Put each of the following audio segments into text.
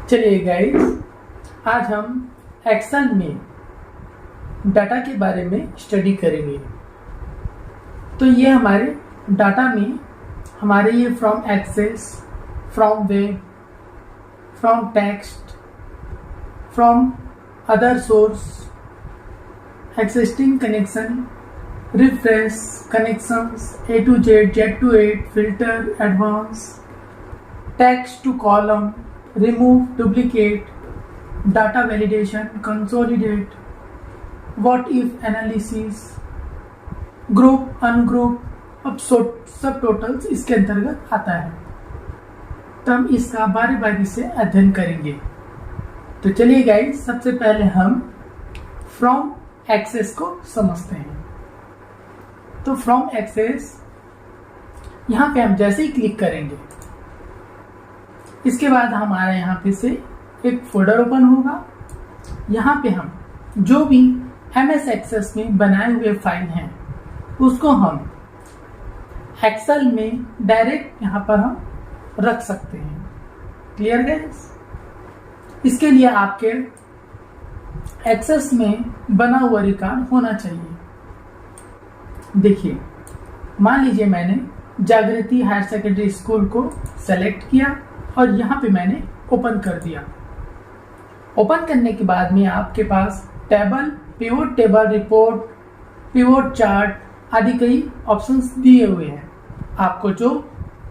चलिए गाइस, आज हम एक्सेल में डाटा के बारे में स्टडी करेंगे। तो ये हमारे डाटा में हमारे ये from Access, from web, from text, from other source, existing connection, refresh, connections, A to Z, Z to 8, filter, advance, text to column, remove, duplicate, data validation, consolidate, what if analysis, group, ungroup, अब सब totals इसके अंतर्गत आता है। तो हम इसका बारी बारी से अध्ययन करेंगे। तो चलिए गाइस, सबसे पहले हम फ्रॉम एक्सेस को समझते हैं। तो फ्रॉम एक्सेस यहाँ पे हम जैसे ही क्लिक करेंगे, इसके बाद हमारा यहाँ पे से एक फोल्डर ओपन होगा। यहाँ पे हम जो भी MS एक्सेस में बनाए हुए फाइल हैं उसको हम एक्सेल में डायरेक्ट यहाँ पर हम रख सकते हैं। Clear guys? इसके लिए आपके एक्सेस में बना हुआ रिकॉर्ड होना चाहिए। देखिए, मान लीजिए मैंने जागृति हायर सेकेंडरी स्कूल को सेलेक्ट किया और यहाँ पे मैंने ओपन कर दिया। ओपन करने के बाद में आपके पास table, pivot table, report, pivot chart आदि कई ऑप्शंस दिए हुए हैं। आपको जो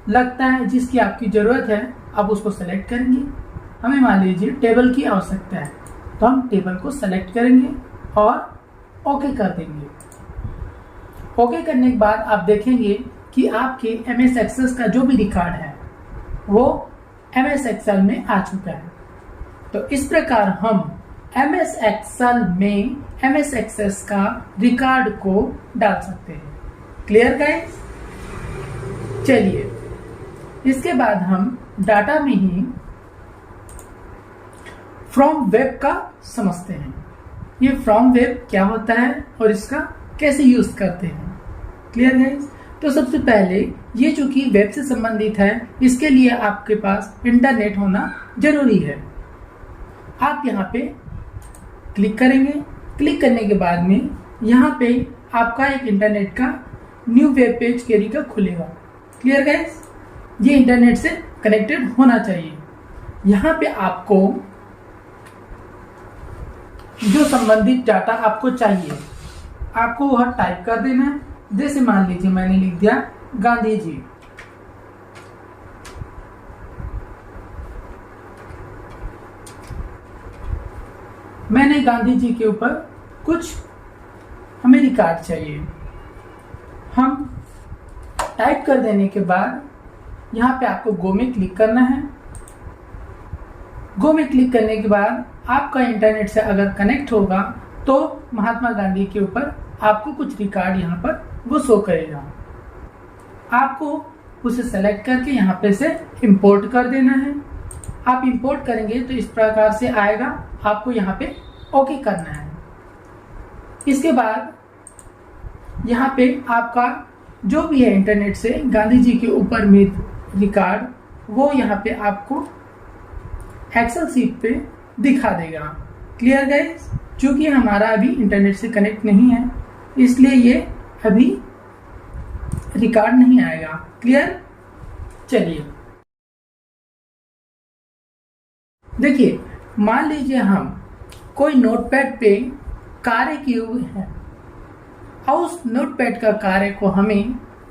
लगता है, जिसकी आपकी ज़रूरत है, आप उसको सेलेक्ट करेंगे। हमें मान लीजिए टेबल की आवश्यकता है, तो हम टेबल को सेलेक्ट करेंगे और ओके कर देंगे। ओके करने के बाद आप देखेंगे कि आपके MS एक्सेस का जो भी रिकॉर्ड है वो MS एक्सेल में आ चुका है। तो इस प्रकार हम MS एक्सेल में MS एक्सेस का रिकॉर्ड को डाल सकते हैं। Clear guys? चलिए, इसके बाद हम डाटा में ही फ्रॉम वेब का समझते हैं। ये फ्रॉम वेब क्या होता है और इसका कैसे यूज करते हैं। Clear guys? तो सबसे पहले ये जो कि वेब से संबंधित है, इसके लिए आपके पास इंटरनेट होना जरूरी है। आप यहाँ पे क्लिक करेंगे। क्लिक करने के बाद में यहाँ पे आपका एक इंटरनेट का न्यू वेब पेज कैरी का खुलेगा। Clear guys? ये इंटरनेट से कनेक्टेड होना चाहिए। यहाँ पे आपको जो संबंधित डाटा आपको चाहिए, आपको वह टाइप कर देना है। जैसे मान लीजिए मैंने लिख दिया गांधी जी। मैंने गांधी जी के ऊपर कुछ हमें रिकॉर्ड चाहिए। हम टाइप कर देने के बाद यहाँ पे आपको गो में क्लिक करना है। गो में क्लिक करने के बाद आपका इंटरनेट से अगर कनेक्ट होगा तो महात्मा गांधी के ऊपर आपको कुछ रिकॉर्ड यहाँ पर वो शो करेगा। आपको उसे सेलेक्ट करके यहाँ पे से इंपोर्ट कर देना है। आप इंपोर्ट करेंगे तो इस प्रकार से आएगा। आपको यहाँ पे ओके करना है। इसके बाद यहाँ पे आपका जो भी है इंटरनेट से गांधी जी के ऊपर में रिकॉर्ड, वो यहाँ पे आपको एक्सेल सीट पे दिखा देगा। Clear guys? चूंकि हमारा अभी इंटरनेट से कनेक्ट नहीं है, इसलिए ये अभी रिकॉर्ड नहीं आएगा। क्लियर? चलिए, देखिए, मान लीजिए हम कोई नोटपैड पे कार्य किए हुए हैं और उस नोटपैड का कार्य को हमें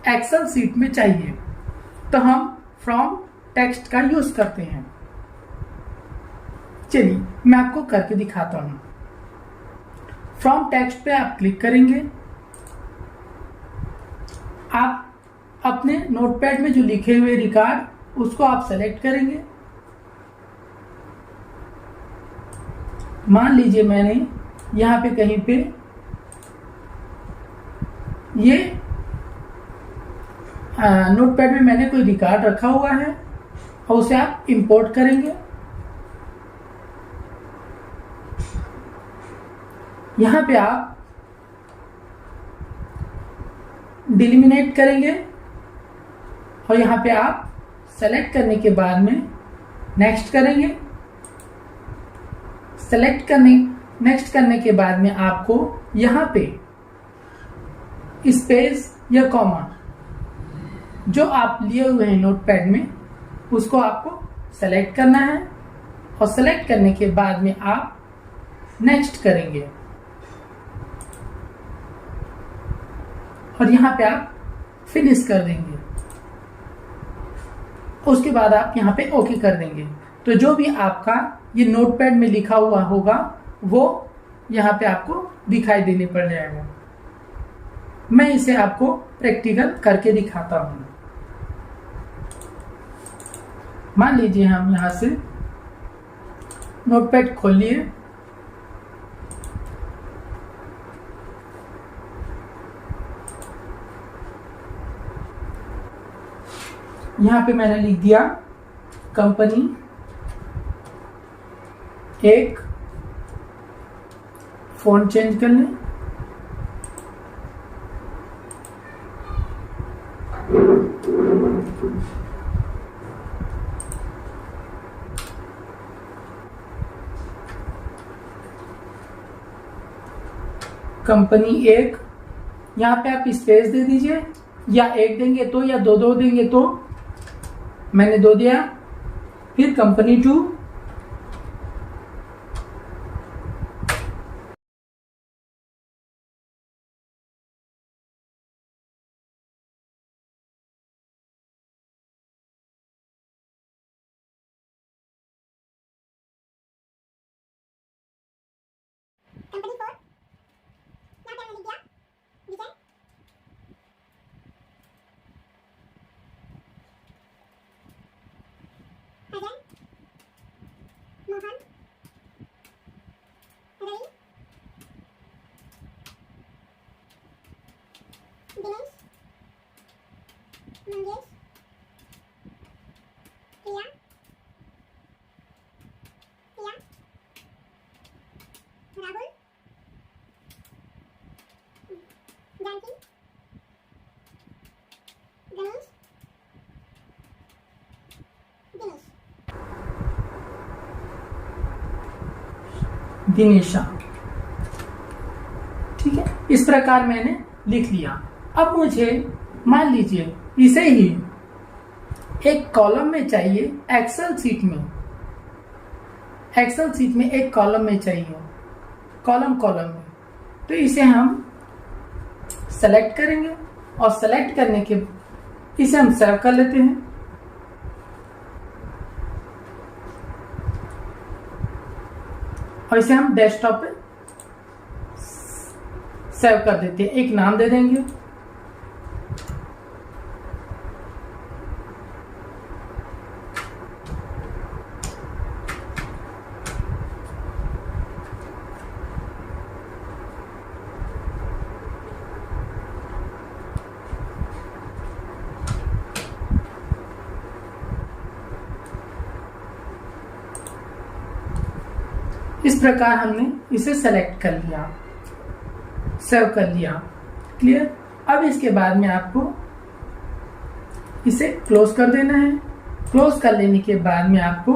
एक्सेल सीट में चाहिए, तो हम फ्रॉम टेक्स्ट का यूज करते हैं। चलिए, मैं आपको करके दिखाता हूं। फ्रॉम टेक्स्ट पे आप क्लिक करेंगे। आप अपने नोटपैड में जो लिखे हुए रिकॉर्ड उसको आप सेलेक्ट करेंगे। मान लीजिए मैंने यहाँ पे कहीं पे ये नोटपैड में मैंने कोई रिकॉर्ड रखा हुआ है और उसे आप इंपोर्ट करेंगे। यहाँ पे आप डिलिमिनेट करेंगे और यहाँ पे आप सेलेक्ट करने के बाद में नेक्स्ट करेंगे। नेक्स्ट करने के बाद में आपको यहाँ पे स्पेस या कॉमा जो आप लिए हुए हैं नोटपैड में उसको आपको सेलेक्ट करना है और सेलेक्ट करने के बाद में आप नेक्स्ट करेंगे और यहाँ पे आप फिनिश कर देंगे। उसके बाद आप यहाँ पे ओके कर देंगे। तो जो भी आपका ये नोटपैड में लिखा हुआ होगा वो यहाँ पे आपको दिखाई देने पड़ जाएगा। मैं इसे आपको प्रैक्टिकल करके दिखाता हूँ। मान लीजिए हम यहाँ से नोटपैड खोल लिए, यहाँ पे मैंने लिख दिया कंपनी एक, फ़ॉन्ट चेंज कर लें, कंपनी एक, यहाँ पे आप स्पेस दे दीजिए, या एक देंगे तो या दो देंगे तो, मैंने 2 दिया। फिर कंपनी 2, कंपनी 4 यहाँ पे मैंने लिख दिया विजय, अजय, मोहन, रवि, दिनेश, मंगेश, प्रिया, राहुल, जानकी, गणेश, दिनेशा। ठीक है, इस प्रकार मैंने लिख लिया। अब मुझे मान लीजिए इसे ही एक कॉलम में चाहिए, एक्सेल सीट में एक कॉलम में चाहिए, कॉलम में। तो इसे हम सेलेक्ट करेंगे और सेलेक्ट करने के इसे हम सेव कर लेते हैं। और इसे हम डेस्कटॉप पे सेव कर देते हैं। एक नाम दे देंगे, इस प्रकार हमने इसे सेलेक्ट कर लिया, सेव कर लिया। क्लियर। अब इसके बाद में आपको इसे क्लोज कर देना है। क्लोज कर लेने के बाद में आपको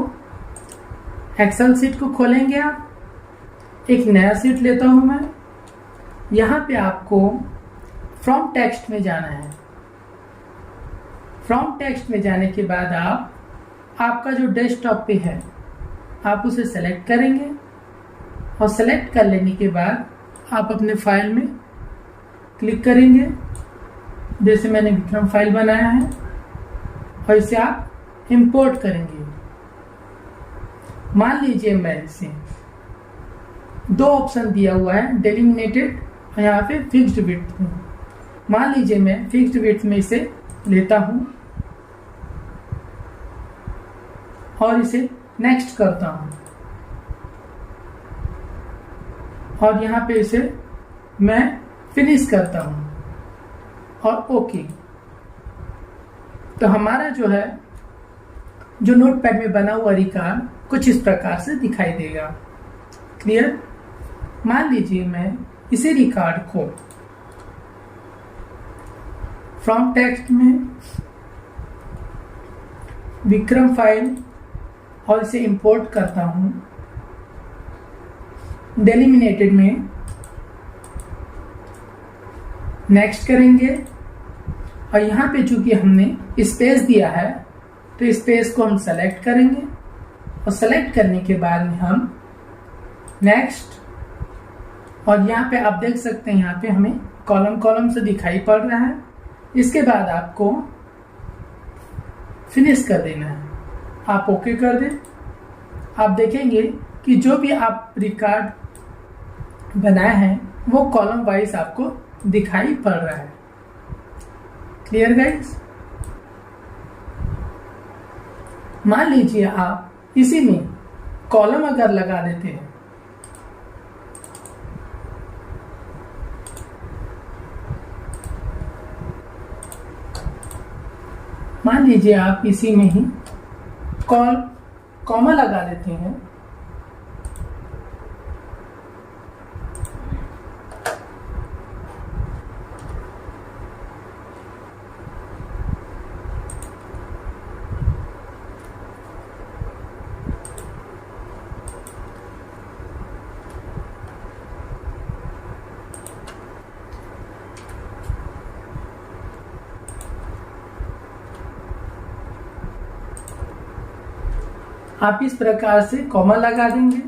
एक्सेल सीट को खोलेंगे। आप एक नया सीट लेता हूं मैं। यहां पे आपको फ्रॉम टेक्स्ट में जाना है। फ्रॉम टेक्स्ट में जाने के बाद आपका जो डेस्कटॉप पे है आप उसे सेलेक्ट करेंगे और सेलेक्ट कर लेने के बाद आप अपने फाइल में क्लिक करेंगे। जैसे मैंने विक्रम फाइल बनाया है और इसे आप इंपोर्ट करेंगे। मान लीजिए मैं इसे 2 ऑप्शन दिया हुआ है, डेलिमिनेटेड और यहाँ पे फिक्स्ड विड्थ में। मान लीजिए मैं फिक्स्ड विड्थ में इसे लेता हूं और इसे नेक्स्ट करता हूं और यहाँ पे इसे मैं फिनिश करता हूं और ओके। तो हमारा जो है जो नोटपैड में बना हुआ रिकॉर्ड कुछ इस प्रकार से दिखाई देगा। क्लियर। मान लीजिए मैं इसी रिकॉर्ड को फ्रॉम टेक्स्ट में विक्रम फाइल और इसे इंपोर्ट करता हूं डेलिमिनेटेड में नेक्स्ट करेंगे और यहाँ पे चूंकि हमने स्पेस दिया है तो स्पेस को हम सेलेक्ट करेंगे और सेलेक्ट करने के बाद में हम नेक्स्ट, और यहाँ पे आप देख सकते हैं यहाँ पे हमें कॉलम कॉलम से दिखाई पड़ रहा है। इसके बाद आपको फिनिश कर देना है, आप ओके कर दें। आप देखेंगे कि जो भी आप रिकॉर्ड बनाए हैं वो कॉलम वाइज आपको दिखाई पड़ रहा है। Clear guys? मान लीजिए आप इसी में कॉलम अगर लगा देते हैं, मान लीजिए आप इसी में ही कॉमा लगा देते हैं, आप इस प्रकार से कॉमा लगा देंगे।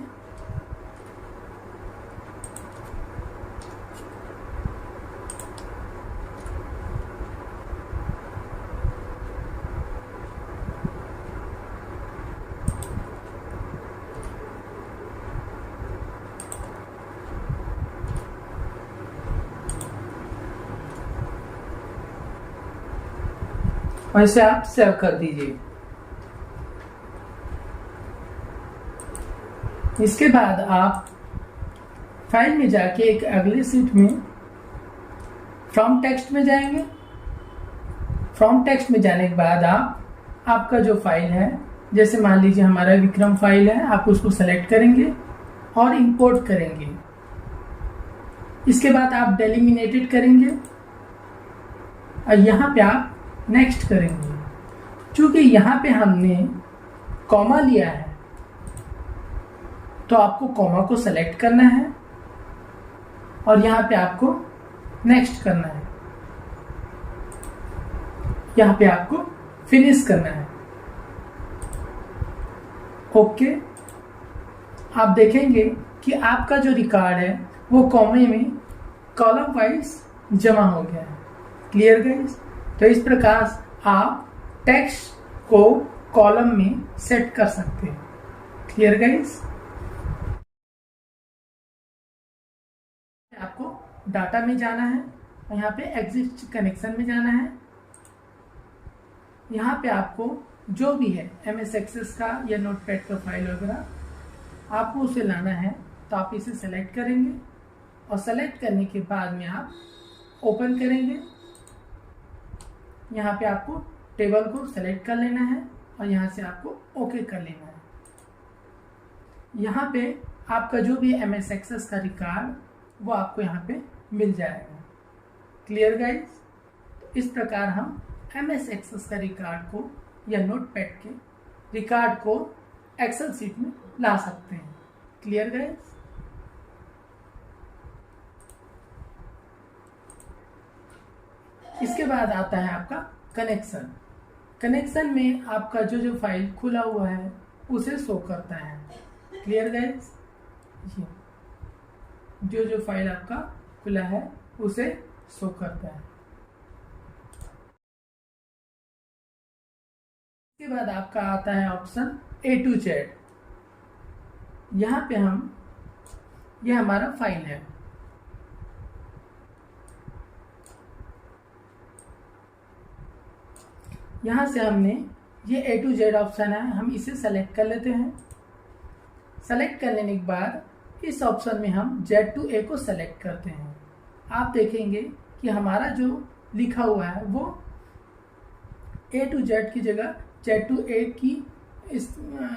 वैसे आप सेव कर दीजिए। इसके बाद आप फाइल में जाके एक अगले सीट में फ्रॉम टेक्स्ट में जाएंगे। फ्रॉम टेक्स्ट में जाने के बाद आपका जो फाइल है, जैसे मान लीजिए हमारा विक्रम फाइल है, आप उसको सेलेक्ट करेंगे और इंपोर्ट करेंगे। इसके बाद आप डेलिमिनेटेड करेंगे और यहाँ पे आप नेक्स्ट करेंगे। चूंकि यहाँ पे हमने कॉमा लिया है तो आपको कॉमा को सेलेक्ट करना है और यहाँ पे आपको नेक्स्ट करना है, यहाँ पे आपको फिनिश करना है। ओके, आप देखेंगे कि आपका जो रिकॉर्ड है वो कॉमे में कॉलम वाइज जमा हो गया है। Clear guys? तो इस प्रकार आप टेक्स्ट को कॉलम में सेट कर सकते हैं। Clear guys? आपको डाटा में जाना है, यहाँ पे एग्जिस्ट कनेक्शन में जाना है। यहाँ पे आपको जो भी है MS एक्सेस का या नोटपैड का फाइल वगैरह आपको उसे लाना है, तो आप इसे सेलेक्ट करेंगे और सेलेक्ट करने के बाद में आप ओपन करेंगे। यहाँ पे आपको टेबल को सेलेक्ट कर लेना है और यहाँ से आपको ओके कर लेना है। यहाँ पे आपका जो भी MS एक्सेस का रिकॉर्ड वो आपको यहाँ पे मिल जाएगा। Clear guys? तो इस प्रकार हम MS एक्सेस का रिकॉर्ड को या नोटपैड के रिकॉर्ड को एक्सेल सीट में ला सकते हैं। Clear guys? इसके बाद आता है आपका कनेक्शन। कनेक्शन में आपका जो फाइल खुला हुआ है उसे शो करता है। Clear guys? जो फाइल आपका खुला है उसे शो करता है। इसके बाद आपका आता है ऑप्शन A to Z। यहाँ पे यह हमारा फाइल है। यहाँ से हमने ये A to Z ऑप्शन है, हम इसे सेलेक्ट कर लेते हैं। सेलेक्ट कर लेने के बाद इस ऑप्शन में हम Z to A को सेलेक्ट करते हैं। आप देखेंगे कि हमारा जो लिखा हुआ है वो A to Z की जगह Z to A की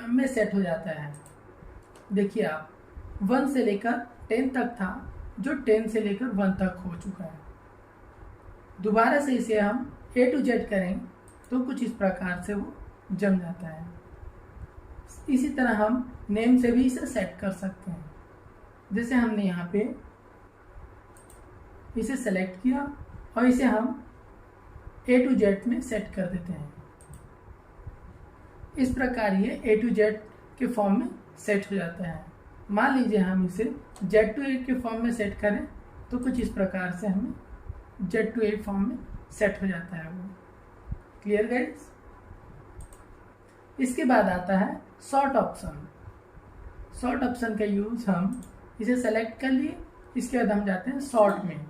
में सेट हो जाता है। देखिए आप 1 से लेकर 10 तक था, जो 10 से लेकर 1 तक हो चुका है। दोबारा से इसे हम A to Z करें तो कुछ इस प्रकार से वो जम जाता है। इसी तरह हम नेम से भी इसे सेट कर सकते हैं। जैसे हमने यहाँ पे इसे सेलेक्ट किया और इसे हम A to Z में सेट कर देते हैं। इस प्रकार ये A to Z के फॉर्म में सेट हो जाता है। मान लीजिए हम इसे Z to A के फॉर्म में सेट करें तो कुछ इस प्रकार से हमें Z to A फॉर्म में सेट हो जाता है वो। Clear guys? इसके बाद आता है सॉर्ट ऑप्शन। सॉर्ट ऑप्शन का यूज हम इसे सेलेक्ट कर लिए, इसके बाद हम जाते हैं सॉर्ट में।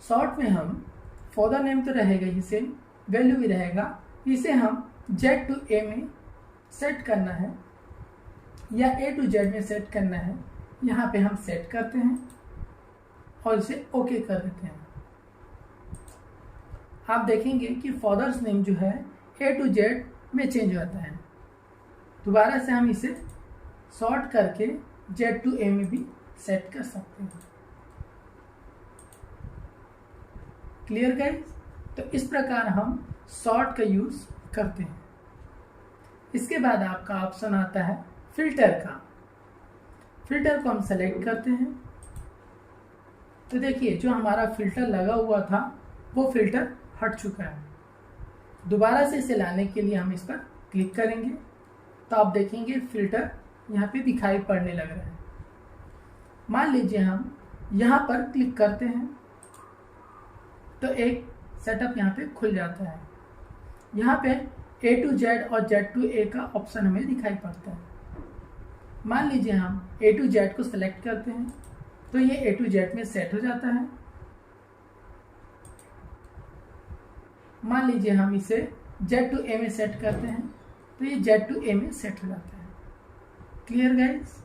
सॉर्ट में हम फॉदर नेम तो रहेगा ही सेम, वैल्यू भी रहेगा, इसे हम Z to A में सेट करना है या A to Z में सेट करना है। यहाँ पे हम सेट करते हैं और इसे ओके कर देते हैं। आप देखेंगे कि फादर्स नेम जो है A to Z में चेंज होता है। दोबारा से हम इसे सॉर्ट करके Z to A में भी सेट कर सकते हैं। Clear guys? तो इस प्रकार हम सॉर्ट का यूज करते हैं। इसके बाद आपका ऑप्शन आता है फिल्टर का। फिल्टर को हम सेलेक्ट करते हैं तो देखिए जो हमारा फिल्टर लगा हुआ था वो फिल्टर हट चुका है। दोबारा से इसे लाने के लिए हम इस पर क्लिक करेंगे तो आप देखेंगे फिल्टर यहाँ पे दिखाई पड़ने लग रहा है। मान लीजिए हम यहाँ पर क्लिक करते हैं तो एक सेटअप यहाँ पे खुल जाता है। यहाँ पे A to Z और Z to A का ऑप्शन हमें दिखाई पड़ता है। मान लीजिए हम A to Z को सेलेक्ट करते हैं तो ये A to Z में सेट हो जाता है। मान लीजिए हम इसे Z to A में सेट करते हैं तो ये Z to A में सेट हो जाता है। Clear guys?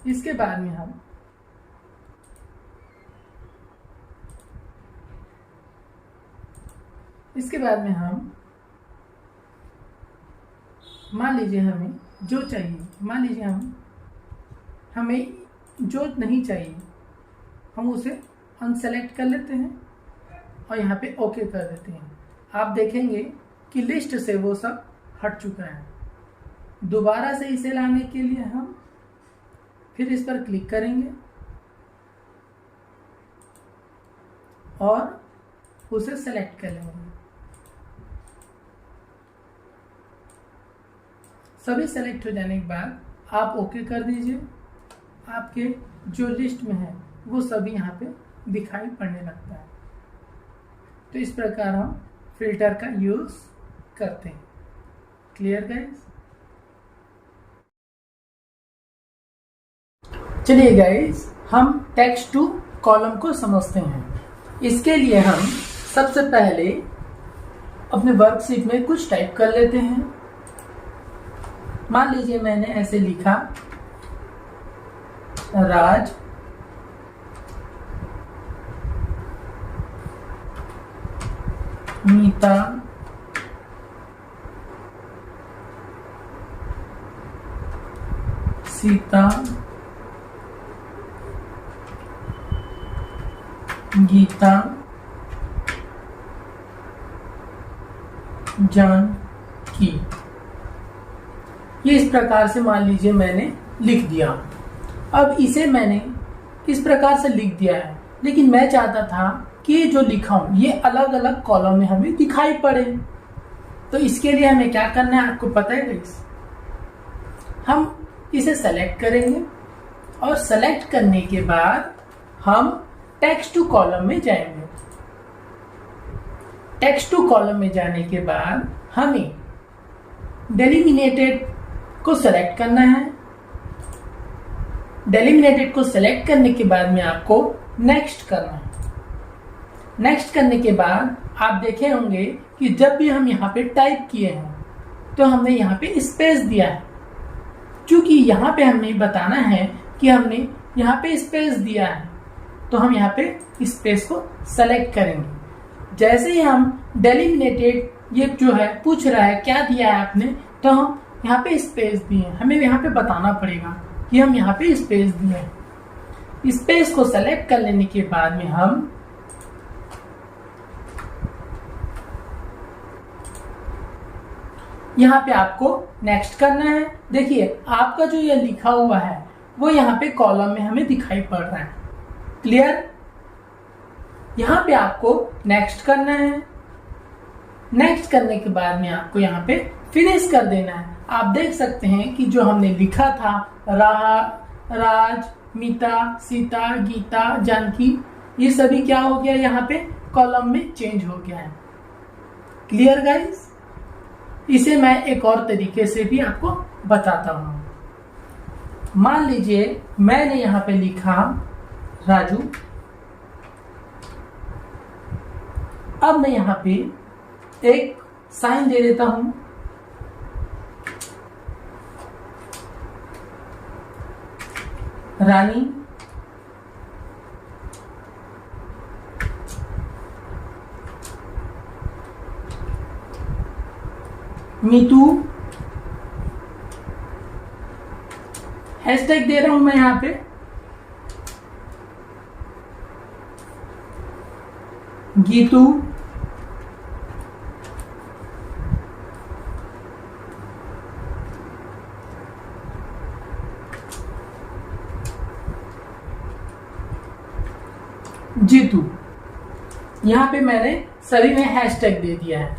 इसके बाद में हम मान लीजिए हमें जो चाहिए, मान लीजिए हमें जो नहीं चाहिए हम उसे अनसेलेक्ट कर लेते हैं और यहाँ पे ओके कर देते हैं। आप देखेंगे कि लिस्ट से वो सब हट चुका है। दोबारा से इसे लाने के लिए हम फिर इस पर क्लिक करेंगे और उसे सेलेक्ट कर लेंगे। सभी सेलेक्ट हो जाने के बाद आप ओके कर दीजिए। आपके जो लिस्ट में है वो सभी यहाँ पे दिखाई पड़ने लगता है। तो इस प्रकार हम फिल्टर का यूज करते हैं। Clear guys? चलिए गाइस, हम टेक्स्ट टू कॉलम को समझते हैं। इसके लिए हम सबसे पहले अपने वर्कशीट में कुछ टाइप कर लेते हैं। मान लीजिए मैंने ऐसे लिखा राज मीता सीता गीता जानकी। ये इस प्रकार से मान लीजिए मैंने लिख दिया। अब इसे मैंने इस प्रकार से लिख दिया है, लेकिन मैं चाहता था कि ये जो लिखा हूं ये अलग अलग कॉलम में हमें दिखाई पड़े। तो इसके लिए हमें क्या करना है आपको पता है गाइस? हम इसे सेलेक्ट करेंगे और सेलेक्ट करने के बाद हम टेक्स्ट टू कॉलम में जाएंगे। टेक्स्ट टू कॉलम में जाने के बाद हमें डेलिमिनेटेड को सेलेक्ट करना है। डेलिमिनेटेड को सेलेक्ट करने के बाद में आपको नेक्स्ट करना है। नेक्स्ट करने के बाद आप देखे होंगे कि जब भी हम यहाँ पे टाइप किए हैं तो हमने यहाँ पे स्पेस दिया है, क्योंकि यहाँ पे हमें बताना है कि हमने यहाँ पे स्पेस दिया है। तो हम यहाँ पे स्पेस को सेलेक्ट करेंगे। जैसे ही हम डेलिमिनेटेड ये जो है पूछ रहा है क्या दिया है आपने, तो हम यहाँ पे स्पेस दिए। हमें यहाँ पे बताना पड़ेगा कि हम यहाँ पे स्पेस दिए हैं। स्पेस को सेलेक्ट कर लेने के बाद में हम यहाँ पे आपको नेक्स्ट करना है। देखिए आपका जो ये लिखा हुआ है वो यहाँ पे कॉलम में हमें दिखाई पड़ रहा है। क्लियर? यहाँ पे आपको नेक्स्ट करना है। नेक्स्ट करने के बाद में आपको यहाँ पे फिनिश कर देना है। आप देख सकते हैं कि जो हमने लिखा था राज, मीता, सीता, गीता, जानकी, ये सभी क्या हो गया, यहाँ पे कॉलम में चेंज हो गया है। Clear guys? इसे मैं एक और तरीके से भी आपको बताता हूं। मान लीजिए मैंने यहाँ पे लिखा राजू। अब मैं यहाँ पे एक साइन दे देता हूं। रानी, मीतू, हैशटैग दे रहा हूं मैं यहां पे, गीतू, जीतू। यहां पे मैंने सभी में हैशटैग दे दिया है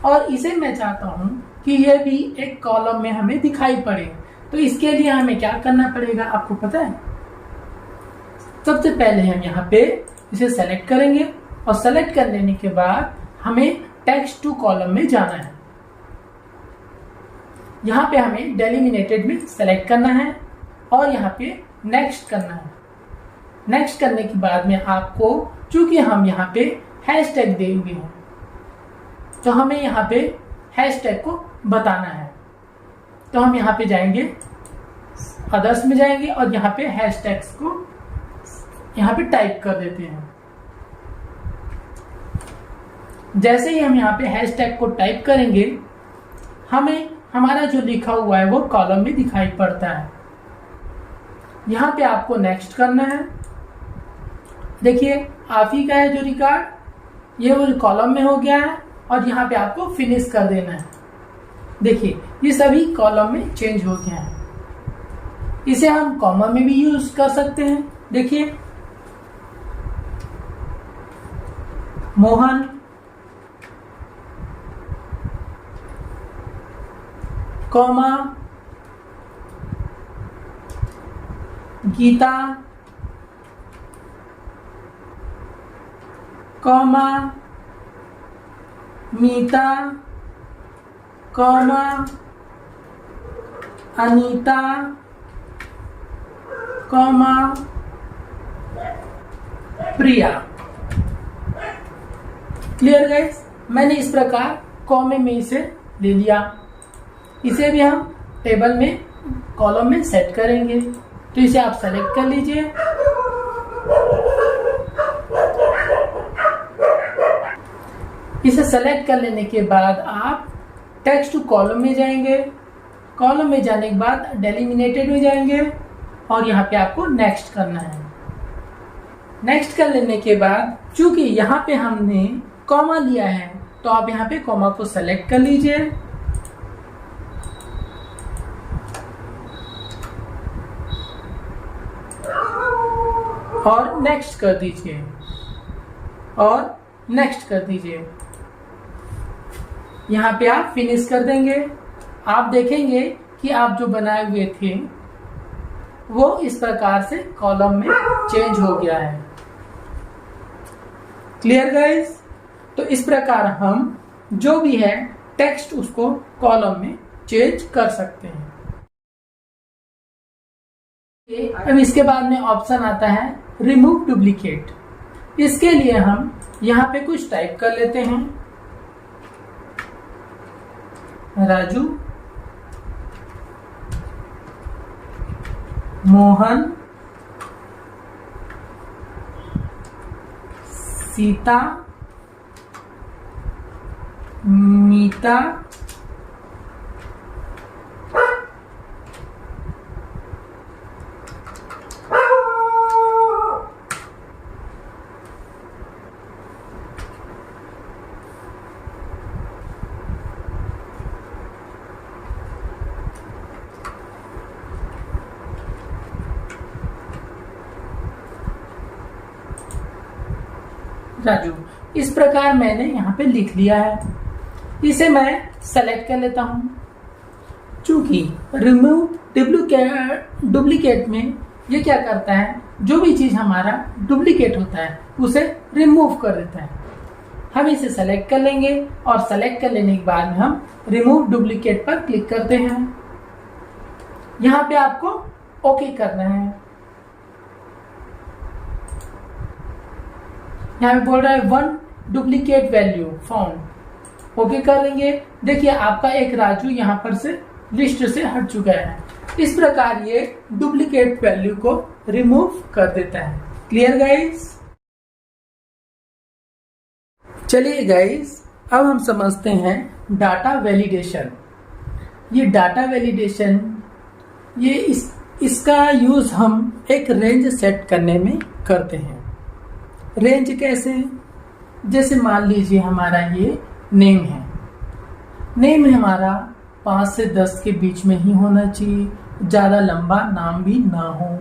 और इसे मैं चाहता हूं कि यह भी एक कॉलम में हमें दिखाई पड़े। तो इसके लिए हमें क्या करना पड़ेगा आपको पता है? सबसे पहले हम यहाँ पे इसे सेलेक्ट करेंगे और सेलेक्ट कर लेने के बाद हमें टेक्स्ट टू कॉलम में जाना है। यहाँ पे हमें डेलिमिनेटेड में सेलेक्ट करना है और यहाँ पे नेक्स्ट करना है। नेक्स्ट करने के बाद में आपको, चूंकि हम यहाँ पे हैशटैग देंगे हैं, तो हमें यहाँ पे हैशटैग को बताना है। तो हम यहाँ पे जाएंगे, अदर्स में जाएंगे और यहाँ पे हैशटैग्स को यहाँ पे टाइप कर देते हैं। जैसे ही हम यहाँ पे हैशटैग को टाइप करेंगे, हमें हमारा जो लिखा हुआ है वो कॉलम में दिखाई पड़ता है। यहाँ पे आपको नेक्स्ट करना है। देखिए आप ही का है जो रिकॉर्ड, ये वो कॉलम में हो गया है और यहाँ पे आपको फिनिश कर देना है। देखिए ये सभी कॉलम में चेंज हो गया है। इसे हम कॉमा में भी यूज कर सकते हैं। देखिए Mohan, comma, Geeta, comma, Meeta, comma, Anita, comma, Priya. Clear guys? मैंने इस प्रकार कॉमे में इसे ले लिया। इसे भी हम टेबल में कॉलम में सेट करेंगे। तो इसे आप सेलेक्ट कर लीजिए। इसे सेलेक्ट कर लेने के बाद आप टेक्स्ट टू कॉलम में जाएंगे। कॉलम में जाने के बाद डेलिमिनेटेड में जाएंगे और यहाँ पे आपको नेक्स्ट करना है। नेक्स्ट कर लेने के बाद, चूंकि यहाँ पे हमने कॉमा लिया है, तो आप यहाँ पे कॉमा को सेलेक्ट कर लीजिए और नेक्स्ट कर दीजिए और नेक्स्ट कर दीजिए। यहाँ पे आप फिनिश कर देंगे। आप देखेंगे कि आप जो बनाए हुए थे वो इस प्रकार से कॉलम में चेंज हो गया है। Clear guys? तो इस प्रकार हम जो भी है टेक्स्ट उसको कॉलम में चेंज कर सकते हैं। अब इसके बाद में ऑप्शन आता है रिमूव डुप्लीकेट। इसके लिए हम यहाँ पे कुछ टाइप कर लेते हैं। राजू, मोहन, सीता, मीता, राजू। इस प्रकार मैंने यहाँ पे लिख लिया है। इसे मैं सेलेक्ट कर लेता हूँ। चूंकि रिमूव डुप्लीकेट में ये क्या करता है, जो भी चीज हमारा डुप्लीकेट होता है उसे रिमूव कर देता है। हम इसे सेलेक्ट कर लेंगे और सेलेक्ट कर लेने के बाद में हम रिमूव डुप्लीकेट पर क्लिक करते हैं। यहाँ पे आपको ओके करना है। यहाँ पे बोल रहा है 1 डुप्लीकेट वैल्यू फाउंड। ओके कर लेंगे। देखिए आपका एक राजू यहाँ पर से लिस्ट से हट चुका है। इस प्रकार ये डुप्लीकेट वैल्यू को रिमूव कर देता है। Clear guys? चलिए गाइस, अब हम समझते हैं डाटा वैलिडेशन। ये डाटा वैलिडेशन इसका यूज हम एक रेंज सेट करने में करते हैं। रेंज कैसे? जैसे मान लीजिए हमारा ये नेम है। नेम हमारा 5 से 10 के बीच में ही होना चाहिए, ज़्यादा लंबा नाम भी ना हो।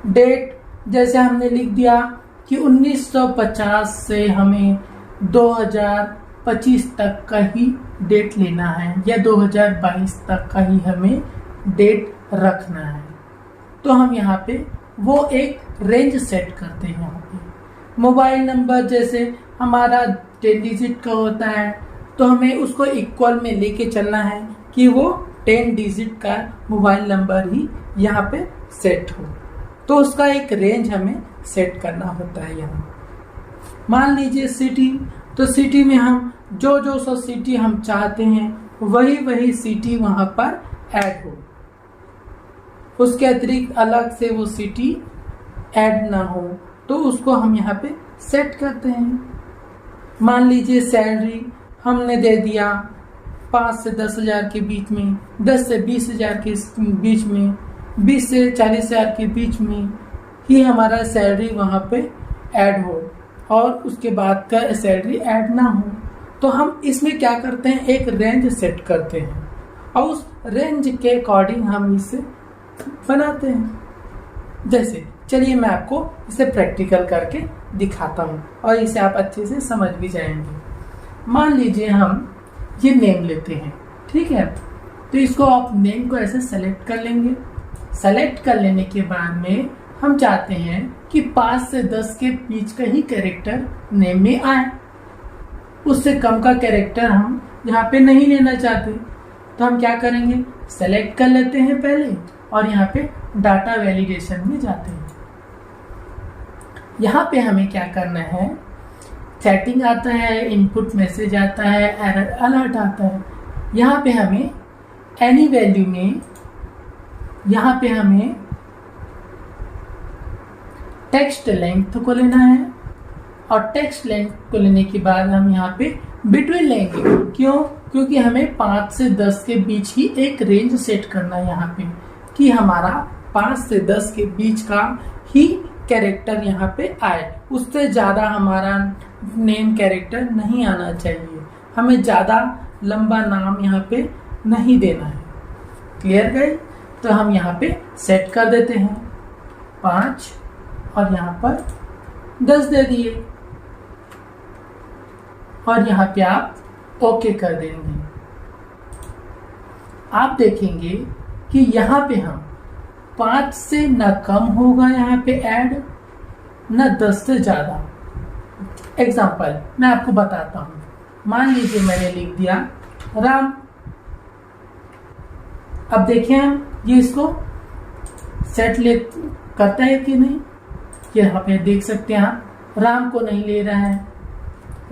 डेट जैसे हमने लिख दिया कि 1950 से हमें 2025 तक का ही डेट लेना है या 2022 तक का ही हमें डेट रखना है, तो हम यहाँ पे वो एक रेंज सेट करते हैं। यहाँ पे मोबाइल नंबर जैसे हमारा 10 डिजिट का होता है, तो हमें उसको इक्वल में लेके चलना है कि वो 10 डिजिट का मोबाइल नंबर ही यहाँ पे सेट हो। तो उसका एक रेंज हमें सेट करना होता है। यहाँ मान लीजिए सिटी, तो सिटी में हम जो सा सिटी हम चाहते हैं वही सिटी वहाँ पर ऐड हो। उसके अतिरिक्त अलग से वो सिटी ऐड ना हो, तो उसको हम यहाँ पे सेट करते हैं। मान लीजिए सैलरी हमने दे दिया 5 से 10 हजार के बीच में, 10 से 20 हजार के बीच में, 20 से 40 हजार के बीच में ही हमारा सैलरी वहाँ पे ऐड हो और उसके बाद का सैलरी ऐड ना हो। तो हम इसमें क्या करते हैं, एक रेंज सेट करते हैं और उस रेंज के अकॉर्डिंग हम इसे बनाते हैं। जैसे चलिए मैं आपको इसे प्रैक्टिकल करके दिखाता हूँ और इसे आप अच्छे से समझ भी जाएंगे। मान लीजिए हम ये नेम लेते हैं, ठीक है। तो इसको आप नेम को ऐसे सेलेक्ट कर लेंगे। सेलेक्ट कर लेने के बाद में हम चाहते हैं कि 5 से 10 के बीच का ही कैरेक्टर नेम में आए, उससे कम का कैरेक्टर हम यहाँ पे नहीं लेना चाहते। तो हम क्या करेंगे, सेलेक्ट कर लेते हैं पहले और यहाँ पे डाटा वैलिडेशन में जाते हैं। यहाँ पे हमें क्या करना है, चैटिंग आता है, इनपुट मैसेज आता है, एरर अलर्ट आता है। यहाँ पे हमें एनी वैल्यू में यहाँ पे हमें टेक्स्ट लेंथ को लेना है और टेक्स्ट लेंथ को लेने के बाद हम यहाँ पे बिटवीन लेंगे। क्यों? क्योंकि हमें 5 से 10 के बीच ही एक रेंज सेट करना है यहाँ पे कि हमारा 5 से 10 के बीच का ही कैरेक्टर यहाँ पे आए, उससे ज़्यादा हमारा नेम कैरेक्टर नहीं आना चाहिए। हमें ज़्यादा लंबा नाम यहाँ पे नहीं देना है। क्लियर गई? तो हम यहाँ पे सेट कर देते हैं 5 और यहाँ पर 10 दे दिए और यहाँ पे आप ओके कर देंगे। आप देखेंगे कि यहाँ पे हम 5 से न कम होगा यहाँ पे ऐड, न 10 से ज़्यादा। एग्जाम्पल मैं आपको बताता हूँ। मान लीजिए मैंने लिख दिया राम। अब देखिए हम ये इसको सेट ले करता है कि नहीं, यहाँ पे देख सकते हैं आप राम को नहीं ले रहा है।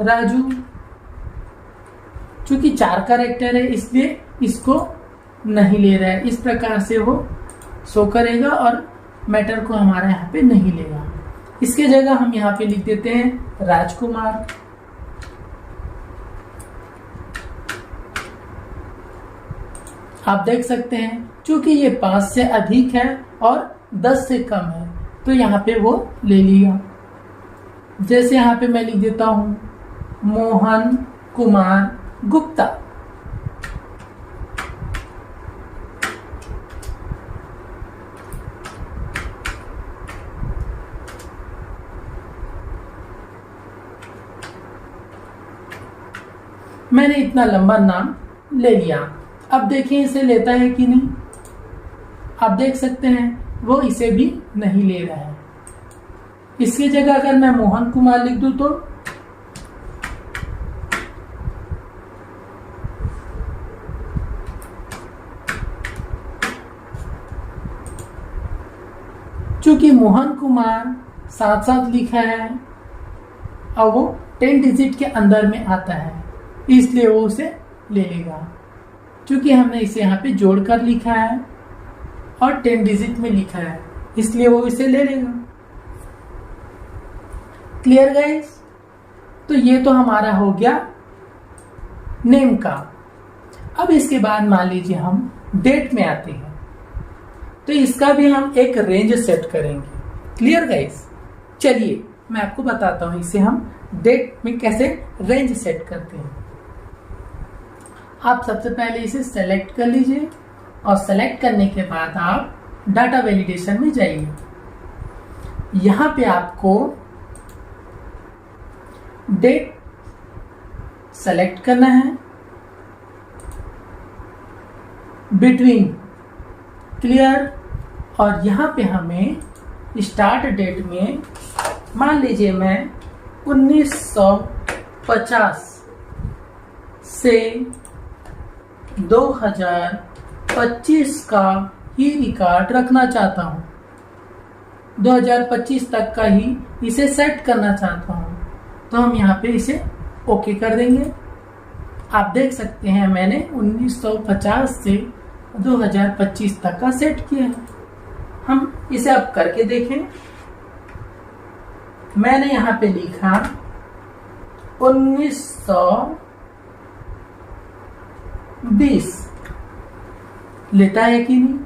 राजू चूंकि 4 कैरेक्टर है इसलिए इसको नहीं ले रहा है। इस प्रकार से वो शो करेगा और मैटर को हमारा यहाँ पे नहीं लेगा। इसके जगह हम यहाँ पे लिख देते हैं राजकुमार। आप देख सकते हैं चूंकि ये 5 से अधिक है और 10 से कम है तो यहाँ पे वो ले लिया। जैसे यहाँ पे मैं लिख देता हूँ मोहन कुमार गुप्ता। मैंने इतना लंबा नाम ले लिया। अब देखिए इसे लेता है कि नहीं। आप देख सकते हैं वो इसे भी नहीं ले रहा है। इसकी जगह अगर मैं मोहन कुमार लिख दूं तो चूंकि मोहन कुमार साथ साथ लिखा है और वो 10 डिजिट के अंदर में आता है, इसलिए वो उसे ले लेगा। चूंकि हमने इसे यहाँ पे जोड़कर लिखा है और 10 डिजिट में लिखा है, इसलिए वो इसे ले लेगा। Clear guys? तो ये तो हमारा हो गया नेम का। अब इसके बाद मान लीजिए हम डेट में आते हैं, तो इसका भी हम एक रेंज सेट करेंगे। Clear guys? चलिए मैं आपको बताता हूं इसे हम डेट में कैसे रेंज सेट करते हैं। आप सबसे पहले इसे सेलेक्ट कर लीजिए और सेलेक्ट करने के बाद आप डाटा वैलिडेशन में जाइए। यहां पे आपको डेट सेलेक्ट करना है, बिटवीन क्लियर, और यहां पे हमें स्टार्ट डेट में मान लीजिए मैं 1950 से 2025 का ही रिकॉर्ड रखना चाहता हूं। 2025 तक का ही इसे सेट करना चाहता हूं, तो हम यहाँ पे इसे ओके कर देंगे। आप देख सकते हैं मैंने 1950 से 2025 तक का सेट किया है। हम इसे अब करके देखें। मैंने यहाँ पे लिखा 1920, लेता है कि नहीं?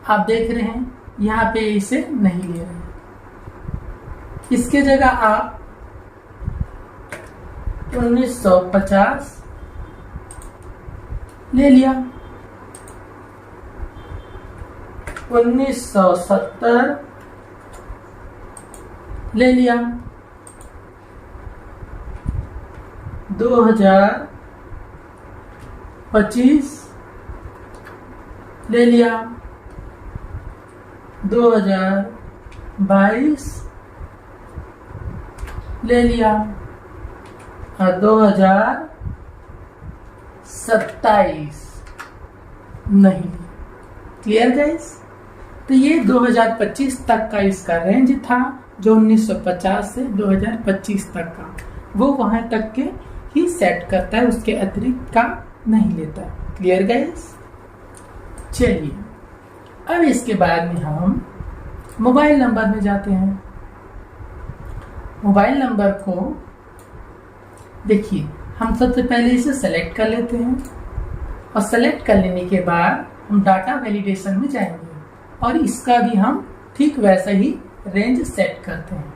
आप देख रहे हैं यहाँ पे इसे नहीं ले रहे। इसके जगह आप 1950 ले लिया, 1970 ले लिया, 2025 ले लिया, 2022 ले लिया और 2027 नहीं। Clear guys? तो ये 2025 तक का इसका रेंज था, जो 1950 से 2025 तक का, वो वहां तक के ही सेट करता है, उसके अतिरिक्त का नहीं लेता। Clear guys? चलिए अब इसके बाद में हम मोबाइल नंबर में जाते हैं। मोबाइल नंबर को देखिए, हम सबसे पहले इसे सेलेक्ट कर लेते हैं और सेलेक्ट कर लेने के बाद हम डाटा वैलिडेशन में जाएंगे और इसका भी हम ठीक वैसा ही रेंज सेट करते हैं।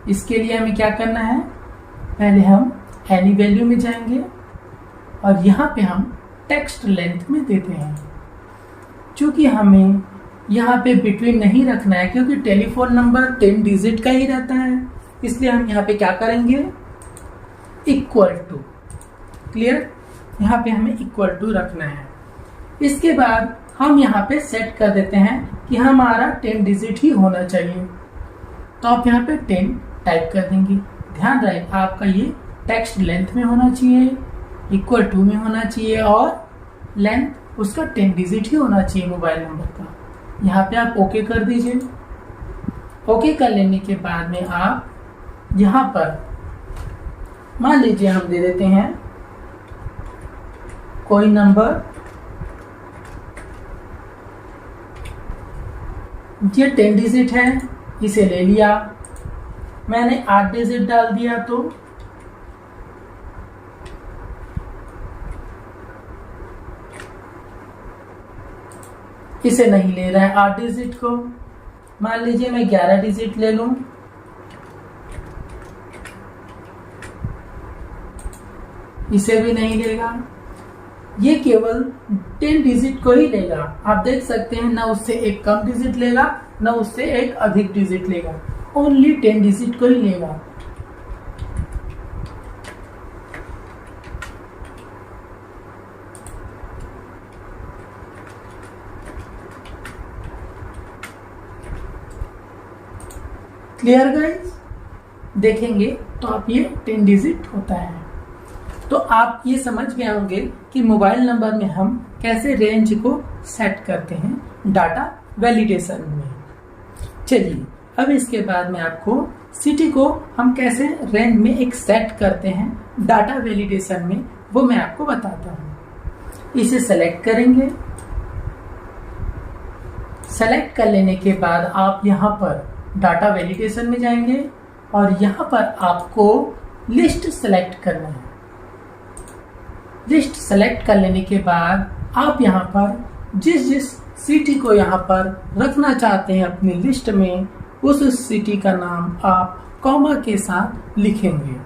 इसके लिए हमें क्या करना है, पहले हम एनी वैल्यू में जाएंगे और यहाँ पे हम टेक्स्ट लेंथ में देते हैं। चूंकि हमें यहाँ पे बिटवीन नहीं रखना है, क्योंकि टेलीफोन नंबर 10 डिजिट का ही रहता है, इसलिए हम यहाँ पे क्या करेंगे, इक्वल टू। क्लियर? यहाँ पे हमें इक्वल टू रखना है। इसके बाद हम यहाँ पे सेट कर देते हैं कि हमारा 10 डिजिट ही होना चाहिए, तो आप यहाँ पे 10 टाइप कर देंगे। ध्यान रहे आपका ये टेक्स्ट लेंथ में होना चाहिए, इक्वल टू में होना चाहिए और लेंथ उसका 10 डिजिट ही होना चाहिए मोबाइल नंबर का। यहाँ पे आप ओके कर दीजिए। ओके कर लेने के बाद में आप यहाँ पर मान लीजिए हम दे देते हैं कोई नंबर, ये 10 डिजिट है, इसे ले लिया। मैंने 8 डिजिट डाल दिया तो इसे नहीं ले रहा है 8 डिजिट को। मान लीजिए मैं 11 डिजिट ले लूं, इसे भी नहीं लेगा। ये केवल 10 डिजिट को ही लेगा। आप देख सकते हैं ना उससे एक कम डिजिट लेगा ना उससे एक अधिक डिजिट लेगा, ओनली 10 डिजिट को ही लेगा। Clear guys? देखेंगे तो आप ये 10 डिजिट होता है। तो आप ये समझ गए होंगे कि मोबाइल नंबर में हम कैसे रेंज को सेट करते हैं डाटा वैलिडेशन में। चलिए अब इसके बाद मैं आपको सिटी को हम कैसे रेंज में एक सेट करते हैं डाटा वैलिडेशन में, वो मैं आपको बताता हूँ। इसे सेलेक्ट करेंगे। सेलेक्ट कर लेने के बाद आप यहाँ पर डाटा वैलिडेशन में जाएंगे और यहाँ पर आपको लिस्ट सेलेक्ट करना है। लिस्ट सेलेक्ट कर लेने के बाद आप यहाँ पर जिस सिटी को यहाँ पर रखना चाहते हैं अपनी लिस्ट में, उस सिटी का नाम आप कॉमा के साथ लिखेंगे।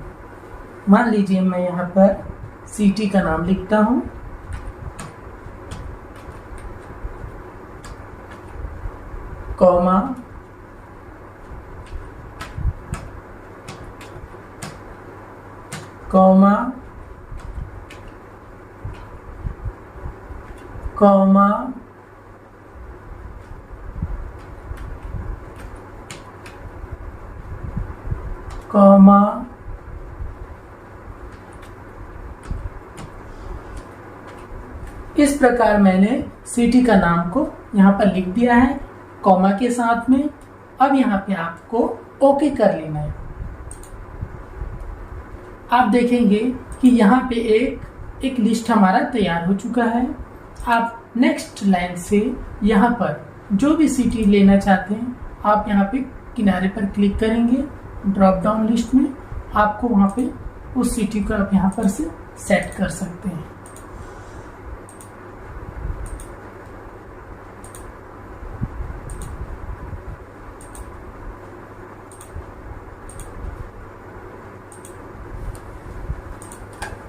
मान लीजिए मैं यहाँ पर सिटी का नाम लिखता हूँ, कॉमा कॉमा कॉमा कॉमा इस प्रकार मैंने सिटी का नाम को यहाँ पर लिख दिया है कॉमा के साथ में। अब यहाँ पे आपको ओके कर लेना है। आप देखेंगे कि यहाँ पे एक लिस्ट हमारा तैयार हो चुका है। आप नेक्स्ट लाइन से यहाँ पर जो भी सिटी लेना चाहते हैं आप यहाँ पे किनारे पर क्लिक करेंगे। ड्रॉप डाउन लिस्ट में आपको वहाँ पे उस सिटी को आप यहाँ पर से सेट कर सकते हैं।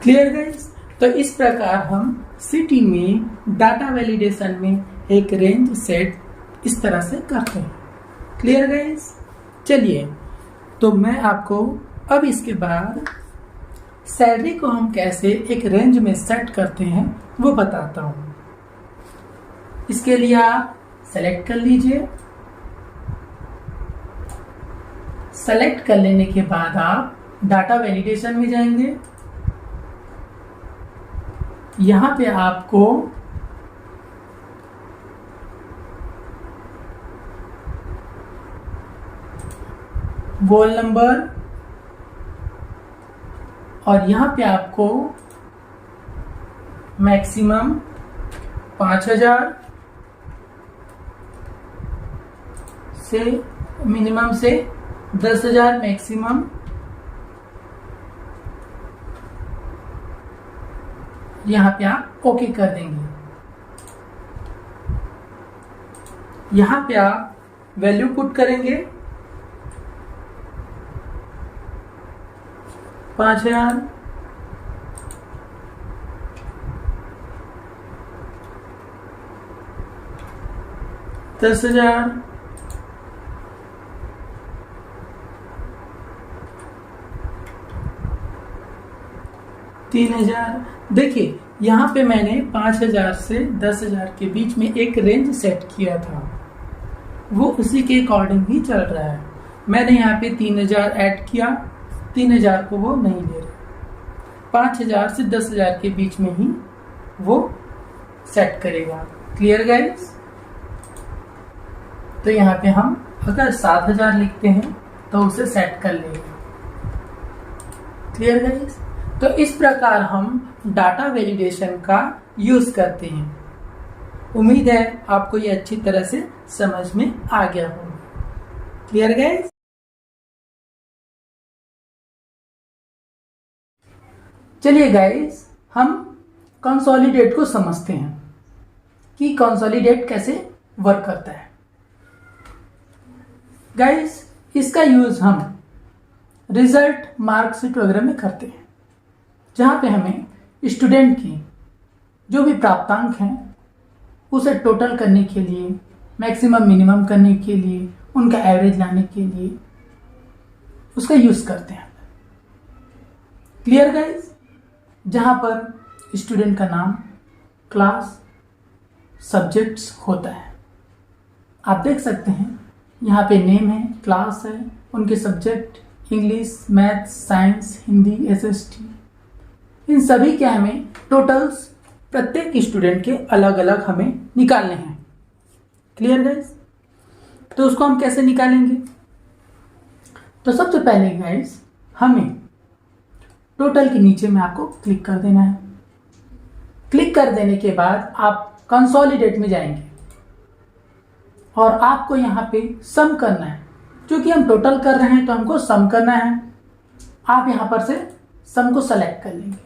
Clear guys? तो इस प्रकार हम सिटी में डाटा वैलिडेशन में एक रेंज सेट इस तरह से करते हैं। Clear guys? चलिए तो मैं आपको अब इसके बाद सैलरी को हम कैसे एक रेंज में सेट करते हैं वो बताता हूँ। इसके लिए आप सेलेक्ट कर लीजिए। सेलेक्ट कर लेने के बाद आप डाटा वैलिडेशन में जाएंगे। यहाँ पे आपको रोल नंबर और यहाँ पे आपको मैक्सिमम 5000 से मिनिमम से 10,000 मैक्सिमम यहाँ पे आप ओके कर देंगे। यहाँ पे आप वैल्यू पुट करेंगे 5,000, 10,000, 3,000। देखिए यहाँ पे मैंने 5,000 से 10,000 के बीच में एक रेंज सेट किया था, वो उसी के अकॉर्डिंग ही चल रहा है। मैंने यहाँ पे 3,000 ऐड किया, 3,000 को वो नहीं ले रहे। 5,000 से 10,000 के बीच में ही वो सेट करेगा। Clear guys? तो यहाँ पे हम अगर 7,000 लिखते हैं तो उसे सेट कर लेंगे। Clear guys? तो इस प्रकार हम डाटा वैलिडेशन का यूज करते हैं। उम्मीद है आपको ये अच्छी तरह से समझ में आ गया होगा। Clear guys? चलिए गाइस हम कंसोलिडेट को समझते हैं कि कंसोलिडेट कैसे वर्क करता है। गाइस इसका यूज हम रिजल्ट, मार्कशीट वगैरह में करते हैं, जहाँ पे हमें स्टूडेंट की जो भी प्राप्तांक हैं उसे टोटल करने के लिए, मैक्सिमम मिनिमम करने के लिए, उनका एवरेज लाने के लिए उसका यूज करते हैं। Clear guys? जहाँ पर स्टूडेंट का नाम, क्लास, सब्जेक्ट्स होता है। आप देख सकते हैं यहाँ पे नेम है, क्लास है, उनके subject English, maths, science, Hindi, SST, इन सभी के हमें टोटल्स प्रत्येक स्टूडेंट के अलग अलग हमें निकालने हैं। Clear guys? तो उसको हम कैसे निकालेंगे? तो सबसे पहले गाइस हमें टोटल के नीचे में आपको क्लिक कर देना है। क्लिक कर देने के बाद आप कंसोलिडेट में जाएंगे और आपको यहाँ पे सम करना है। क्योंकि हम टोटल कर रहे हैं तो हमको सम करना है। आप यहाँ पर से सम को सेलेक्ट कर लेंगे।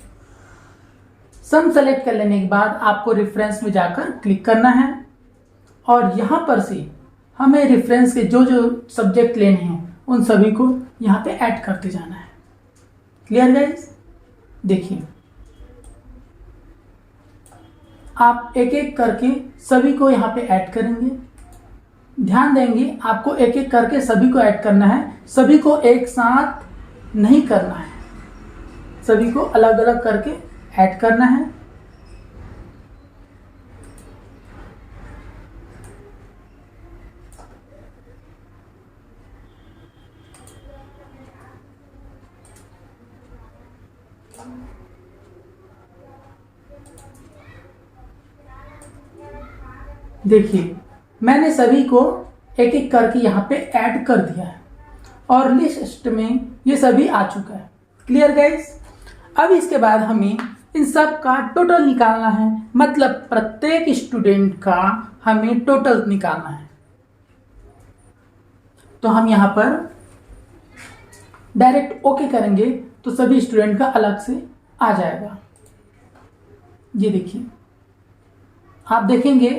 सम सेलेक्ट कर लेने के बाद आपको रेफरेंस में जाकर क्लिक करना है और यहाँ पर से हमें रेफरेंस के जो जो सब्जेक्ट लेने हैं उन सभी को यहाँ पे ऐड करते जाना है। Clear guys? देखिए आप एक एक करके सभी को यहाँ पे ऐड करेंगे। ध्यान देंगे आपको एक एक करके सभी को ऐड करना है, सभी को एक साथ नहीं करना है, सभी को अलग अलग करके ऐड करना है। देखिए मैंने सभी को एक एक करके यहाँ पे ऐड कर दिया है और लिस्ट में ये सभी आ चुका है। Clear guys? अब इसके बाद हमें इन सब का टोटल निकालना है, मतलब प्रत्येक स्टूडेंट का हमें टोटल निकालना है। तो हम यहाँ पर डायरेक्ट ओके करेंगे तो सभी स्टूडेंट का अलग से आ जाएगा। ये देखिए आप देखेंगे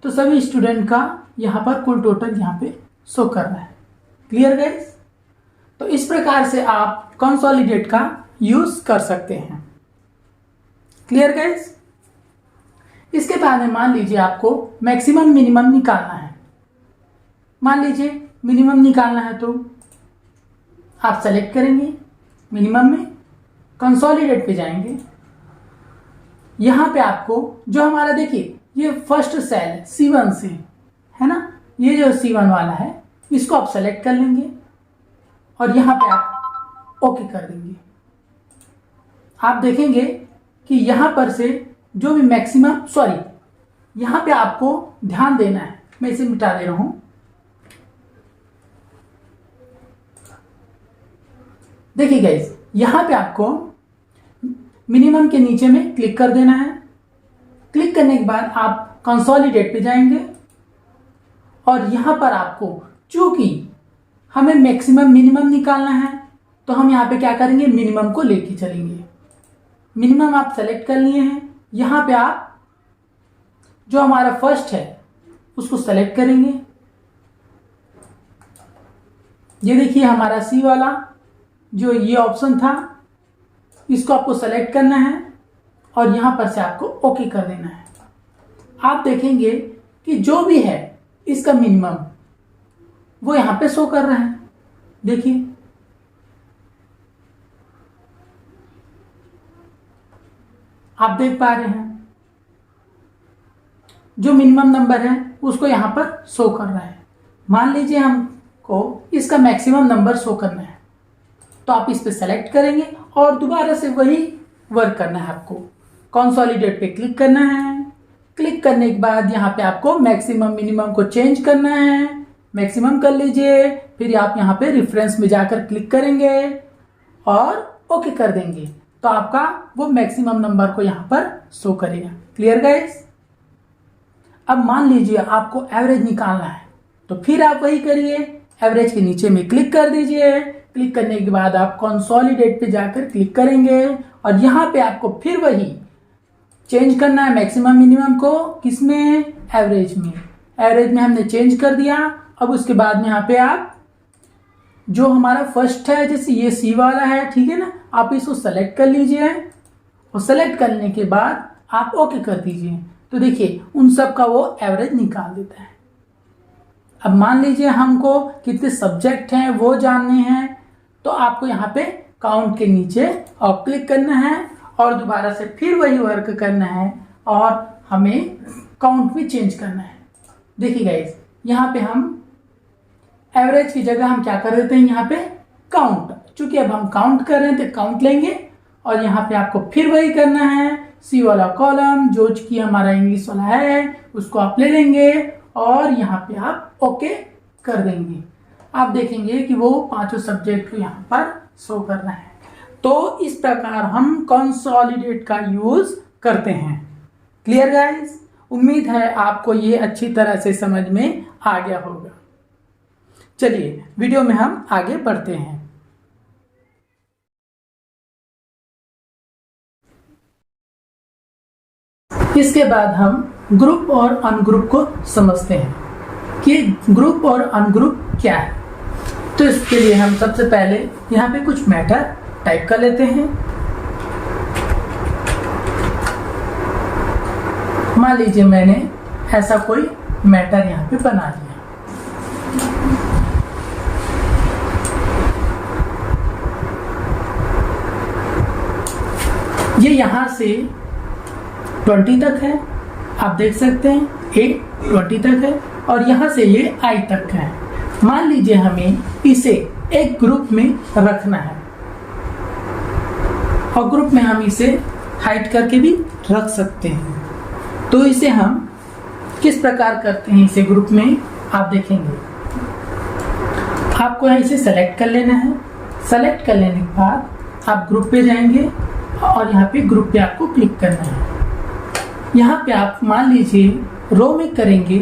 तो सभी स्टूडेंट का यहाँ पर कुल टोटल यहाँ पे शो कर रहा है। Clear guys? तो इस प्रकार से आप कंसोलिडेट का यूज कर सकते हैं। Clear guys? इसके बाद में मान लीजिए आपको मैक्सिमम मिनिमम निकालना है। मान लीजिए मिनिमम निकालना है तो आप सेलेक्ट करेंगे, मिनिमम में कंसोलिडेट पे जाएंगे। यहाँ पे आपको जो हमारा देखिए ये फर्स्ट सेल C1 से है ना, ये जो C1 वाला है इसको आप सेलेक्ट कर लेंगे और यहाँ पे आप ओके कर देंगे। आप देखेंगे कि यहाँ पर से जो भी मैक्सिमम, यहाँ पे आपको ध्यान देना है। मैं इसे मिटा दे रहा हूं। देखिए गाइस यहाँ पे आपको मिनिमम के नीचे में क्लिक कर देना है। क्लिक करने के बाद आप कंसोलिडेट पे जाएंगे और यहाँ पर आपको चूंकि हमें मैक्सिमम मिनिमम निकालना है तो हम यहाँ पे क्या करेंगे, मिनिमम को लेके चलेंगे। मिनिमम आप सेलेक्ट कर लिए हैं। यहाँ पे आप जो हमारा फर्स्ट है उसको सेलेक्ट करेंगे। ये देखिए हमारा C वाला जो ये ऑप्शन था इसको आपको सेलेक्ट करना है और यहाँ पर से आपको ओके कर देना है। आप देखेंगे कि जो भी है इसका मिनिमम वो यहाँ पे शो कर रहा है। देखिए आप देख पा रहे हैं जो मिनिमम नंबर है उसको यहाँ पर शो कर रहा है। मान लीजिए हमको इसका मैक्सिमम नंबर शो करना है तो आप इस पे सेलेक्ट करेंगे और दोबारा से वही वर्क करना है। आपको कंसोलिडेट पे क्लिक करना है। क्लिक करने के बाद यहाँ पे आपको मैक्सिमम मिनिमम को चेंज करना है। मैक्सिमम कर लीजिए, फिर आप यहाँ पे रेफरेंस में जाकर क्लिक करेंगे और ओके कर देंगे तो आपका वो मैक्सिमम नंबर को यहाँ पर शो करेगा। Clear guys? अब मान लीजिए आपको एवरेज निकालना है तो फिर आप वही करिए, एवरेज के नीचे में क्लिक कर दीजिए। क्लिक करने के बाद आप कंसोलिडेट पे जाकर क्लिक करेंगे और यहाँ पे आपको फिर वही चेंज करना है मैक्सिमम मिनिमम को, किसमें, एवरेज में। एवरेज में हमने चेंज कर दिया। अब उसके बाद में यहाँ पे आप जो हमारा फर्स्ट है, जैसे ये C वाला है, ठीक है ना, आप इसको सेलेक्ट कर लीजिए और सेलेक्ट करने के बाद आप ओके कर दीजिए तो देखिए उन सब का वो एवरेज निकाल देता है। अब मान लीजिए हमको कितने सब्जेक्ट हैं वो जानने हैं तो आपको यहाँ पे काउंट के नीचे और क्लिक करना है और दोबारा से फिर वही वर्क करना है और हमें काउंट में चेंज करना है। देखिए गाइस यहाँ पे हम एवरेज की जगह हम क्या कर देते हैं यहाँ पे काउंट, चूंकि अब हम काउंट कर रहे हैं तो काउंट लेंगे और यहाँ पे आपको फिर वही करना है, सी वाला कॉलम जो कि हमारा इंग्लिश वाला है उसको आप ले लेंगे और यहाँ पे आप ओके कर देंगे। आप देखेंगे कि वो पांचों सब्जेक्ट को यहाँ पर शो कर रहा है। तो इस प्रकार हम कंसोलिडेट का यूज करते हैं। Clear guys? उम्मीद है आपको ये अच्छी तरह से समझ में आ गया होगा। चलिए वीडियो में हम आगे बढ़ते हैं। इसके बाद हम ग्रुप और अनग्रुप को समझते हैं कि ग्रुप और अनग्रुप क्या है। तो इसके लिए हम सबसे पहले यहाँ पे कुछ मैटर टाइप कर लेते हैं। मान लीजिए मैंने ऐसा कोई मैटर यहाँ पे बना लिया। ये यहां से 20 तक है, आप देख सकते हैं A 20 तक है और यहां से ये I तक है। मान लीजिए हमें इसे एक ग्रुप में रखना है और ग्रुप में हम इसे हाइड करके भी रख सकते हैं। तो इसे हम किस प्रकार करते हैं इसे ग्रुप में, आप देखेंगे। आपको इसे सेलेक्ट कर लेना है। सेलेक्ट कर लेने के बाद आप ग्रुप पे जाएंगे और यहाँ पे ग्रुप पे आपको क्लिक करना है। यहाँ पे आप मान लीजिए रो में करेंगे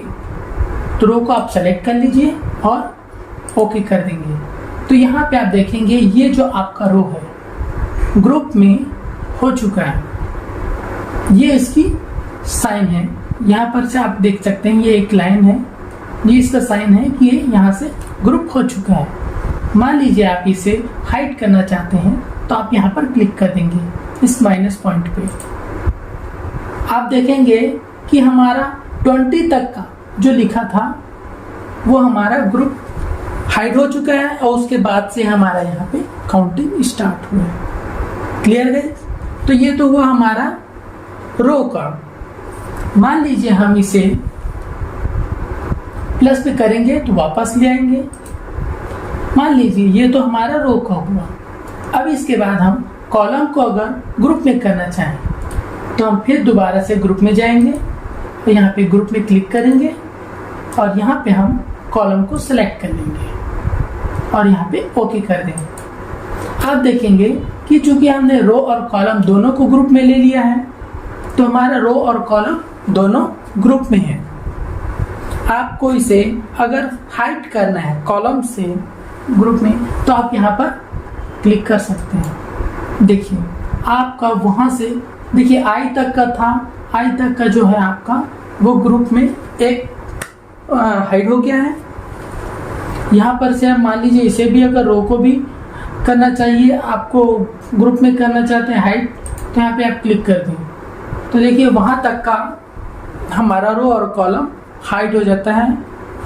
तो रो को आप सेलेक्ट कर लीजिए और ओके कर देंगे। तो यहाँ पे आप देखेंगे ये जो आपका रो है ग्रुप में हो चुका है। ये इसकी साइन है, यहाँ पर से आप देख सकते हैं ये एक लाइन है, ये इसका साइन है कि ये यहाँ से ग्रुप हो चुका है। मान लीजिए आप इसे हाइड करना चाहते हैं तो आप यहाँ पर क्लिक कर देंगे इस माइनस पॉइंट पे। आप देखेंगे कि हमारा 20 तक का जो लिखा था वो हमारा ग्रुप हाइड हो चुका है और उसके बाद से हमारा यहाँ पे काउंटिंग स्टार्ट हुआ है। क्लियर है? तो ये तो हुआ हमारा रो का। मान लीजिए हम इसे प्लस पे करेंगे तो वापस ले आएंगे। मान लीजिए ये तो हमारा रो का हुआ। अब इसके बाद हम कॉलम को अगर ग्रुप में करना चाहें तो हम फिर दोबारा से ग्रुप में जाएंगे तो यहाँ पे ग्रुप में क्लिक करेंगे और यहाँ पे हम कॉलम को सिलेक्ट कर लेंगे और यहाँ पे ओके कर देंगे। आप देखेंगे कि चूंकि हमने रो और कॉलम दोनों को ग्रुप में ले लिया है तो हमारा रो और कॉलम दोनों ग्रुप में है। आपको इसे अगर हाइड करना है कॉलम से ग्रुप में तो आप यहाँ पर क्लिक कर सकते हैं। देखिए आपका वहां से देखिए आई तक का था, आई तक का जो है आपका वो ग्रुप में एक हाइड हो गया है। यहाँ पर से आप मान लीजिए इसे भी अगर रो को भी करना चाहिए, आपको ग्रुप में करना चाहते हैं हाइड, तो यहाँ पे आप क्लिक कर दें तो देखिए वहां तक का हमारा रो और कॉलम हाइड हो जाता है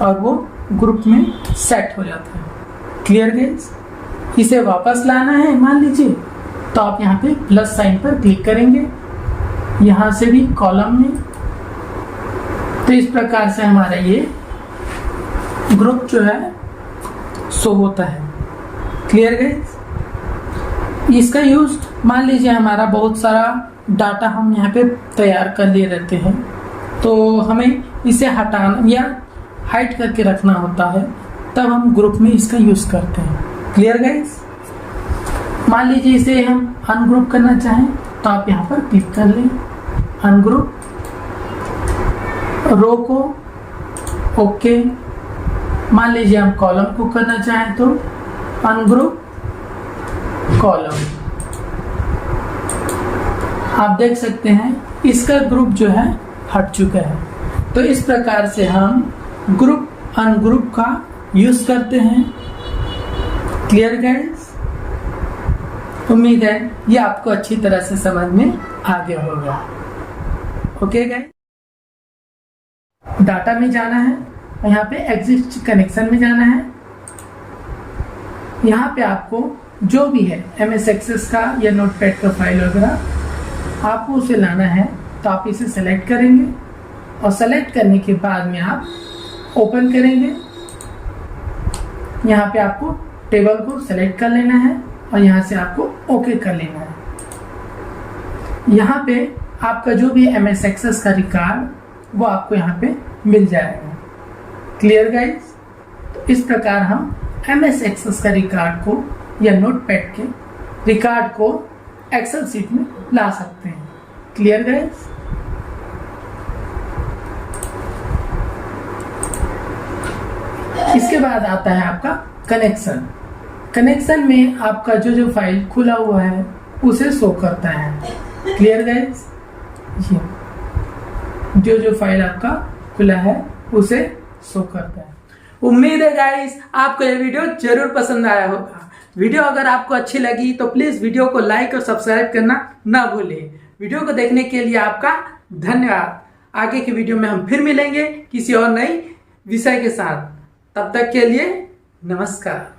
और वो ग्रुप में सेट हो जाता है। Clear guys? इसे वापस लाना है मान लीजिए तो आप यहाँ पे प्लस साइन पर क्लिक करेंगे, यहाँ से भी कॉलम में। तो इस प्रकार से हमारा ये ग्रुप जो है शो होता है। Clear guys? इसका यूज मान लीजिए हमारा बहुत सारा डाटा हम यहाँ पे तैयार कर लिए रहते हैं तो हमें इसे हटाना या हाइड करके रखना होता है, तब हम ग्रुप में इसका यूज करते हैं। Clear guys? मान लीजिए इसे हम अनग्रुप करना चाहें तो आप यहाँ पर क्लिक कर लें, अनग्रुप, रो को ओके। मान लीजिए हम कॉलम को करना चाहें तो अनग्रुप कॉलम। आप देख सकते हैं इसका ग्रुप जो है हट चुका है। तो इस प्रकार से हम ग्रुप अनग्रुप का यूज करते हैं। Clear guys? उम्मीद है ये आपको अच्छी तरह से समझ में आ गया होगा। ओके गाइस, डाटा में जाना है और यहाँ पे एग्जिस्ट कनेक्शन में जाना है। यहाँ पे आपको जो भी है MS एक्सेस का या नोटपैड का फाइल वगैरह आपको उसे लाना है तो आप इसे सेलेक्ट करेंगे और सेलेक्ट करने के बाद में आप ओपन करेंगे। यहाँ पे आपको टेबल को सेलेक्ट कर लेना है और यहाँ से आपको ओके कर लेना है। यहाँ पे आपका जो भी MS Access का रिकॉर्ड वो आपको यहाँ पे मिल जाएगा। Clear guys? तो इस प्रकार हम MS Access का रिकॉर्ड को या नोटपैड के रिकॉर्ड को एक्सेल सीट में ला सकते हैं। Clear guys? इसके बाद आता है आपका कनेक्शन। कनेक्शन में आपका जो फाइल खुला हुआ है उसे शो करता है। Clear guys? जो फाइल आपका खुला है उसे शो करता है। उम्मीद है गाइस आपको ये वीडियो जरूर पसंद आया होगा। वीडियो अगर आपको अच्छी लगी तो प्लीज वीडियो को लाइक और सब्सक्राइब करना ना भूलें। वीडियो को देखने के लिए आपका धन्यवाद। आगे की वीडियो में हम फिर मिलेंगे किसी और नई विषय के साथ। तब तक के लिए नमस्कार।